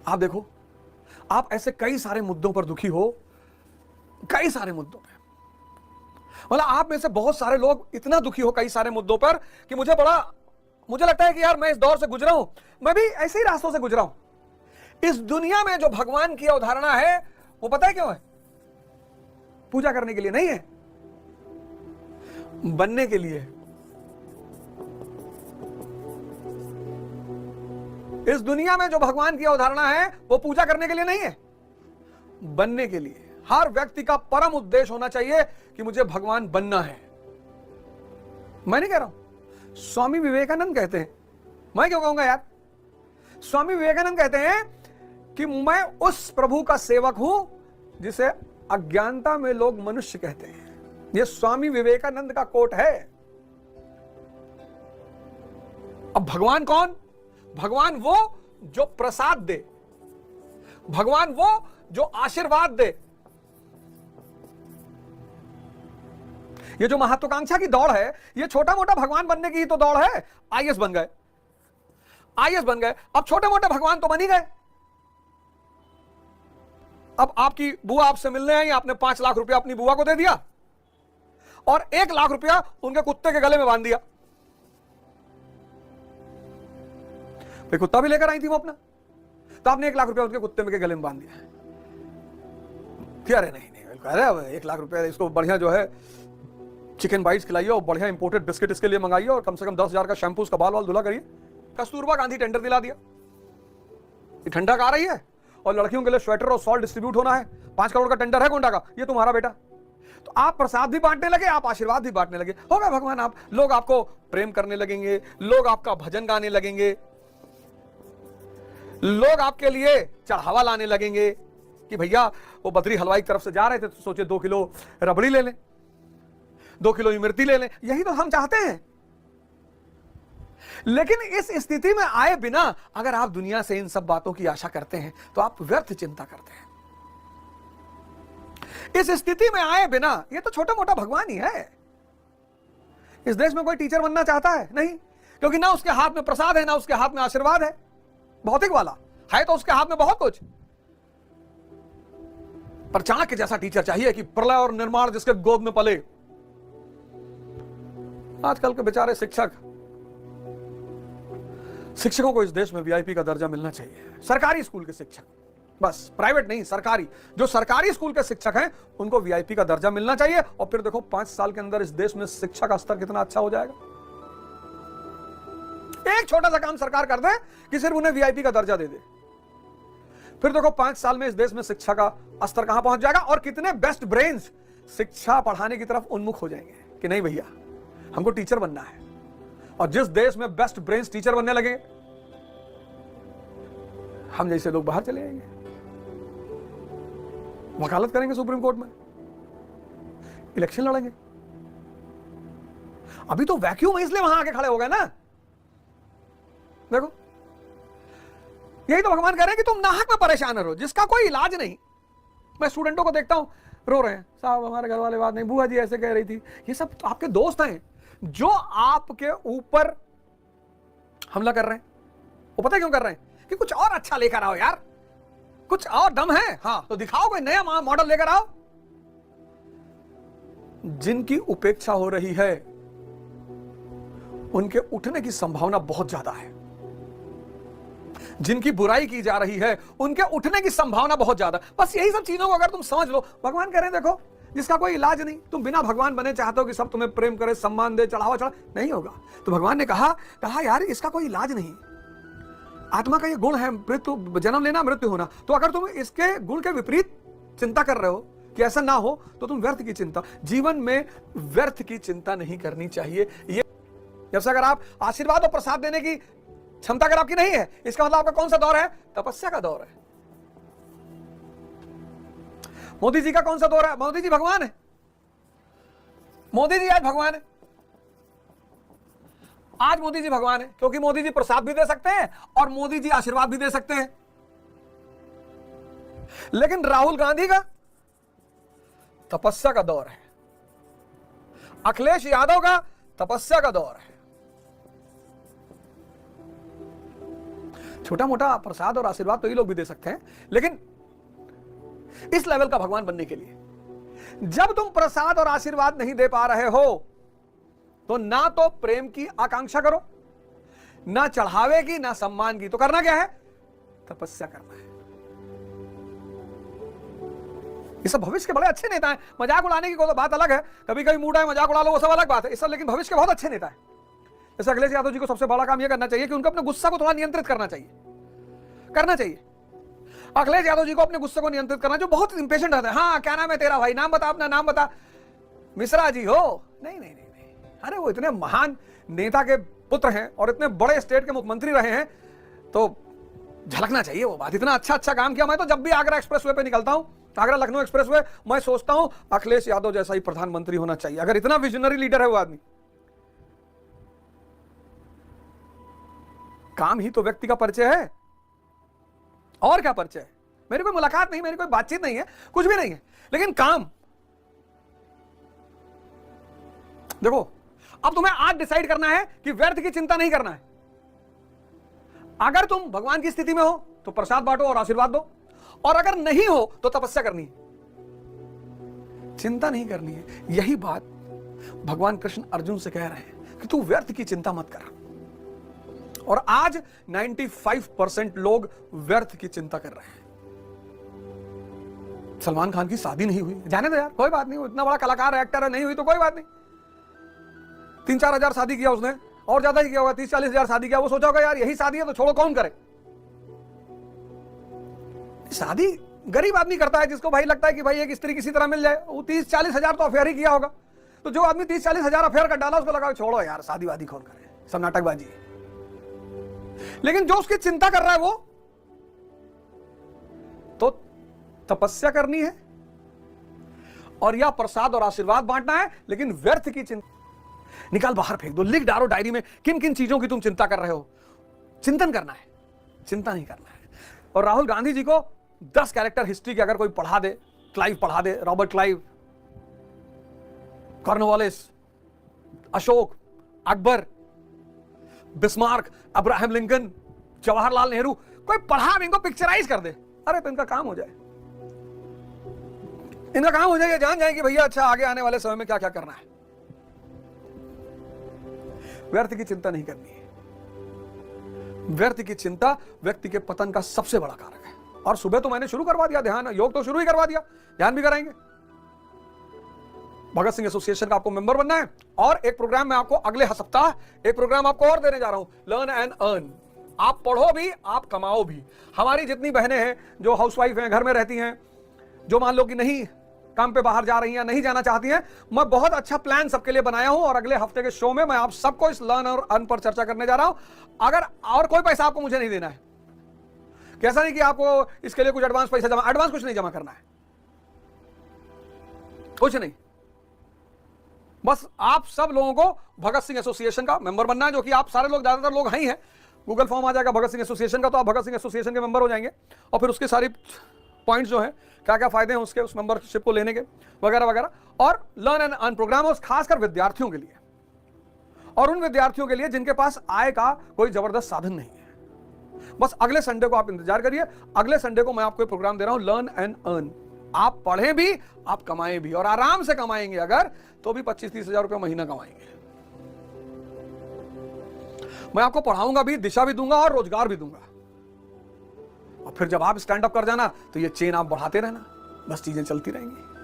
आप देखो, आप ऐसे कई सारे मुद्दों पर दुखी हो, कई सारे मुद्दों पे, मतलब आप में से बहुत सारे लोग इतना दुखी हो कई सारे मुद्दों पर कि मुझे लगता है कि यार मैं इस दौर से गुजरा हूं, मैं भी ऐसे ही रास्तों से गुजरा हूं। इस दुनिया में जो भगवान की अवधारणा है वो पता है क्यों है? पूजा करने के लिए नहीं है, बनने के लिए। इस दुनिया में जो भगवान की अवधारणा है वो पूजा करने के लिए नहीं है, बनने के लिए। हर व्यक्ति का परम उद्देश्य होना चाहिए कि मुझे भगवान बनना है। मैं नहीं कह रहा हूं, स्वामी विवेकानंद कहते हैं, मैं क्यों कहूंगा यार, स्वामी विवेकानंद कहते हैं कि मैं उस प्रभु का सेवक हूं जिसे अज्ञानता में लोग मनुष्य कहते हैं। यह स्वामी विवेकानंद का कोट है। अब भगवान कौन? भगवान वो जो प्रसाद दे, भगवान वो जो आशीर्वाद दे। ये जो महत्वाकांक्षा की दौड़ है, ये छोटा मोटा भगवान बनने की ही तो दौड़ है। आईएएस बन गए, आईएएस बन गए, अब छोटे मोटे भगवान तो बन ही गए। अब आपकी बुआ आपसे मिलने आई, आपने 5 लाख रुपया अपनी बुआ को दे दिया और 1 लाख रुपया उनके कुत्ते के गले में बांध दिया। फिर कुत्ता भी लेकर आई थी वो अपना, तो आपने 1 लाख रुपया उनके कुत्ते के गले में बांध दिया। अरे नहीं, अरे 1 लाख रुपया, इसको बढ़िया जो है चिकन बाइट्स खिलाइए और बढ़िया इंपोर्टेड बिस्किट इसके लिए मंगाइए और कम से कम 10,000 का शैम्पू, उसका बाल वाल धुला करिए। कस्तूरबा गांधी टेंडर दिला दिया, ठंडक आ रही है और लड़कियों के लिए स्वेटर और सॉल्ट डिस्ट्रीब्यूट होना है, 5 करोड़ का टेंडर है गोंडा का, ये तुम्हारा बेटा। तो आप प्रसाद भी बांटने लगे, आप आशीर्वाद भी बांटने लगे, हो गए भगवान आप। लोग आपको प्रेम करने लगेंगे, लोग आपका भजन गाने लगेंगे, लोग आपके लिए चढ़ावा लाने लगेंगे कि भैया वो बद्री हलवाई की तरफ से जा रहे थे तो सोचे 2 किलो रबड़ी ले लें, 2 किलो इमरती ले लें। यही तो हम चाहते हैं। लेकिन इस स्थिति में आए बिना अगर आप दुनिया से इन सब बातों की आशा करते हैं तो आप व्यर्थ चिंता करते हैं। इस स्थिति में आए बिना, ये तो छोटा मोटा भगवान ही है। इस देश में कोई टीचर बनना चाहता है? नहीं, क्योंकि ना उसके हाथ में प्रसाद है, ना उसके हाथ में आशीर्वाद है। भौतिक वाला है तो उसके हाथ में बहुत कुछ, पर चाणक्य जैसा टीचर चाहिए कि प्रलय और निर्माण जिसके गोद में पले। आजकल के बेचारे शिक्षकों को इस देश में वीआईपी का दर्जा मिलना चाहिए। सरकारी स्कूल के शिक्षक, बस प्राइवेट नहीं, सरकारी, जो सरकारी स्कूल के शिक्षक हैं उनको वीआईपी का दर्जा मिलना चाहिए। और फिर देखो 5 साल के अंदर इस देश में शिक्षा का स्तर कितना अच्छा हो जाएगा। एक छोटा सा काम सरकार कर दे कि सिर्फ उन्हें वीआईपी का दर्जा दे दे, फिर देखो 5 साल में इस देश में शिक्षा का स्तर कहां पहुंच जाएगा और कितने बेस्ट ब्रेन्स शिक्षा पढ़ाने की तरफ उन्मुख हो जाएंगे कि नहीं भैया हमको टीचर बनना है। और जिस देश में बेस्ट ब्रेन्स टीचर बनने लगे, हम जैसे लोग बाहर चले जाएंगे, वकालत करेंगे सुप्रीम कोर्ट में, इलेक्शन लड़ेंगे। अभी तो वैक्यूम है इसलिए वहां आके खड़े हो गए ना। देखो यही तो भगवान कह रहे हैं कि तुम नाहक में परेशान रहो जिसका कोई इलाज नहीं। मैं स्टूडेंटों को देखता हूं रो रहे हैं, साहब हमारे घर वाले बात नहीं, बुआ जी ऐसे कह रही थी। ये सब तो आपके दोस्त हैं जो आपके ऊपर हमला कर रहे हैं। वो पता क्यों कर रहे हैं? कि कुछ और अच्छा लेकर आओ यार, कुछ और दम है, हाँ तो दिखाओ, कोई नया मॉडल लेकर आओ। जिनकी उपेक्षा हो रही है उनके उठने की संभावना बहुत ज्यादा है, जिनकी बुराई की जा रही है उनके उठने की संभावना बहुत ज्यादा। बस यही सब चीजों को अगर तुम समझ लो, भगवान कह रहे हैं देखो जिसका कोई इलाज नहीं, तुम बिना भगवान बने चाहते हो कि सब तुम्हें प्रेम करे, सम्मान दे, चढ़ावा चढ़ा, नहीं होगा। तो भगवान ने कहा यार इसका कोई इलाज नहीं। आत्मा का ये गुण है मृत्यु, जन्म लेना मृत्यु होना। तो अगर तुम इसके गुण के विपरीत चिंता कर रहे हो कि ऐसा ना हो तो तुम व्यर्थ की चिंता, जीवन में व्यर्थ की चिंता नहीं करनी चाहिए। ये जब से अगर आप आशीर्वाद और प्रसाद देने की क्षमता अगर आपकी नहीं है, इसका मतलब आपका कौन सा दौर है? तपस्या का दौर है। मोदी जी का कौन सा दौर है? मोदी जी भगवान है, मोदी जी आज भगवान है। आज मोदी जी भगवान है क्योंकि मोदी जी प्रसाद भी दे सकते हैं और मोदी जी आशीर्वाद भी दे सकते हैं। लेकिन राहुल गांधी का तपस्या का दौर है, अखिलेश यादव का तपस्या का दौर है। छोटा मोटा प्रसाद और आशीर्वाद तो ये लोग भी दे सकते हैं, लेकिन इस लेवल का भगवान बनने के लिए जब तुम प्रसाद और आशीर्वाद नहीं दे पा रहे हो, तो ना तो प्रेम की आकांक्षा करो, ना चढ़ावे की, ना सम्मान की। तो करना क्या है? तपस्या करना है। ये सब भविष्य के बड़े अच्छे नेता हैं। मजाक उड़ाने की कोई बात अलग है, कभी कभी मूड है मजाक उड़ा लो, वो सब अलग बात है। इस सब लेकिन भविष्य के बहुत अच्छे नेता हैं। जैसे अखिलेश यादव जी को सबसे बड़ा काम यह करना चाहिए कि उनको अपने गुस्सा को थोड़ा नियंत्रित करना चाहिए। अखिलेश यादव जी को अपने गुस्से को नियंत्रित करना, जो बहुत इंपेशेंट रहता है। हाँ, क्या नाम है तेरा भाई? नाम बता, अपना नाम बता। मिश्रा जी हो? नहीं नहीं नहीं नहीं, अरे वो इतने महान नेता के पुत्र हैं और इतने बड़े स्टेट के मुख्यमंत्री रहे हैं, तो झलकना चाहिए वो बात। इतना अच्छा काम किया। मैं तो जब भी आगरा एक्सप्रेसवे पे निकलता हूं, आगरा लखनऊ एक्सप्रेसवे, मैं सोचता हूं अखिलेश यादव जैसा ही प्रधानमंत्री होना चाहिए। अगर इतना विजनरी लीडर है वो आदमी। काम ही तो व्यक्ति का परिचय है, और क्या परिचय है? मेरी कोई मुलाकात नहीं, मेरी कोई बातचीत नहीं है, कुछ भी नहीं है, लेकिन काम। देखो, अब तुम्हें आज डिसाइड करना है कि व्यर्थ की चिंता नहीं करना है। अगर तुम भगवान की स्थिति में हो तो प्रसाद बांटो और आशीर्वाद दो, और अगर नहीं हो तो तपस्या करनी है, चिंता नहीं करनी है। यही बात भगवान कृष्ण अर्जुन से कह रहे हैं कि तू व्यर्थ की चिंता मत कर। और आज 95% लोग व्यर्थ की चिंता कर रहे हैं। सलमान खान की शादी नहीं हुई, जाने दो यार, कोई बात नहीं, वो इतना बड़ा कलाकार एक्टर है, नहीं हुई तो कोई बात नहीं। 3-4 हजार शादी किया उसने, और ज्यादा ही किया होगा, 30-40 हजार शादी किया। वो सोचा होगा यार यही शादी है तो छोड़ो, कौन करे शादी? गरीब आदमी करता है, जिसको भाई लगता है कि भाई एक स्त्री किसी तरह मिल जाए। वो 30-40 हजार तो अफेयर ही किया होगा। तो जो आदमी 30-40 हजार अफेयर कर डाला, उसको लगा छोड़ो यार, शादी वादी कौन करे, सब नाटकबाजी है। लेकिन जो उसकी चिंता कर रहा है वो तो तपस्या करनी है और या प्रसाद और आशीर्वाद बांटना है, लेकिन व्यर्थ की चिंता निकाल बाहर फेंक दो। लिख डालो डायरी में किन किन चीजों की तुम चिंता कर रहे हो। चिंतन करना है, चिंता नहीं करना है। और राहुल गांधी जी को 10 कैरेक्टर हिस्ट्री के अगर कोई पढ़ा दे, क्लाइव पढ़ा दे, Robert Clive, Cornwallis, Ashoka, Akbar, Bismarck, Abraham Lincoln, Jawaharlal Nehru, कोई पढ़ा इनको पिक्चराइज कर दे, अरे तो इनका काम हो जाए। इनका काम हो जाए, जान जाए कि भैया अच्छा आगे आने वाले समय में क्या क्या करना है। व्यर्थ की चिंता नहीं करनी है। व्यर्थ की चिंता व्यक्ति के पतन का सबसे बड़ा कारक है। और सुबह तो मैंने शुरू करवा दिया ध्यान, योग तो शुरू ही करवा दिया, ध्यान भी कराएंगे। भगत सिंह एसोसिएशन का आपको मेंबर बनना है, और एक प्रोग्राम मैं आपको अगले सप्ताह एक प्रोग्राम आपको और देने जा रहा हूं, लर्न एंड अर्न। आप पढ़ो भी, आप कमाओ भी। हमारी जितनी बहनें हैं जो हाउसवाइफ हैं, घर में रहती हैं, जो मान लो कि नहीं काम पे बाहर जा रही हैं, नहीं जाना चाहती हैं, मैं बहुत अच्छा प्लान सबके लिए बनाया हूं। और अगले हफ्ते के शो में मैं आप सबको इस लर्न और अर्न पर चर्चा करने जा रहा हूं। अगर और कोई पैसा आपको मुझे नहीं देना है, कैसा नहीं कि आपको इसके लिए कुछ एडवांस पैसा जमा, एडवांस कुछ नहीं जमा करना है, कुछ नहीं। बस आप सब लोगों को भगत सिंह एसोसिएशन का मेंबर बनना है, जो कि आप सारे लोग, ज्यादातर लोग हैं ही हैं। गूगल फॉर्म आ जाएगा भगत सिंह एसोसिएशन का, तो आप भगत सिंह एसोसिएशन के मेंबर हो जाएंगे। और फिर उसके सारी पॉइंट्स जो हैं, क्या क्या फायदे हैं उसके, उस मेंबरशिप को लेने के, वगैरह वगैरह। और लर्न एंड अर्न प्रोग्राम है खासकर विद्यार्थियों के लिए, और उन विद्यार्थियों के लिए जिनके पास आय का कोई जबरदस्त साधन नहीं है। बस अगले संडे को आप इंतजार करिए। अगले संडे को मैं आपको प्रोग्राम दे रहा हूं, लर्न एंड अर्न। आप पढ़ें भी, आप कमाएं भी, और आराम से कमाएंगे अगर, तो भी 25-30 हजार रुपये महीना कमाएंगे। मैं आपको पढ़ाऊंगा भी, दिशा भी दूंगा और रोजगार भी दूंगा। और फिर जब आप स्टैंड अप कर जाना, तो ये चेन आप बढ़ाते रहना, बस चीजें चलती रहेंगी।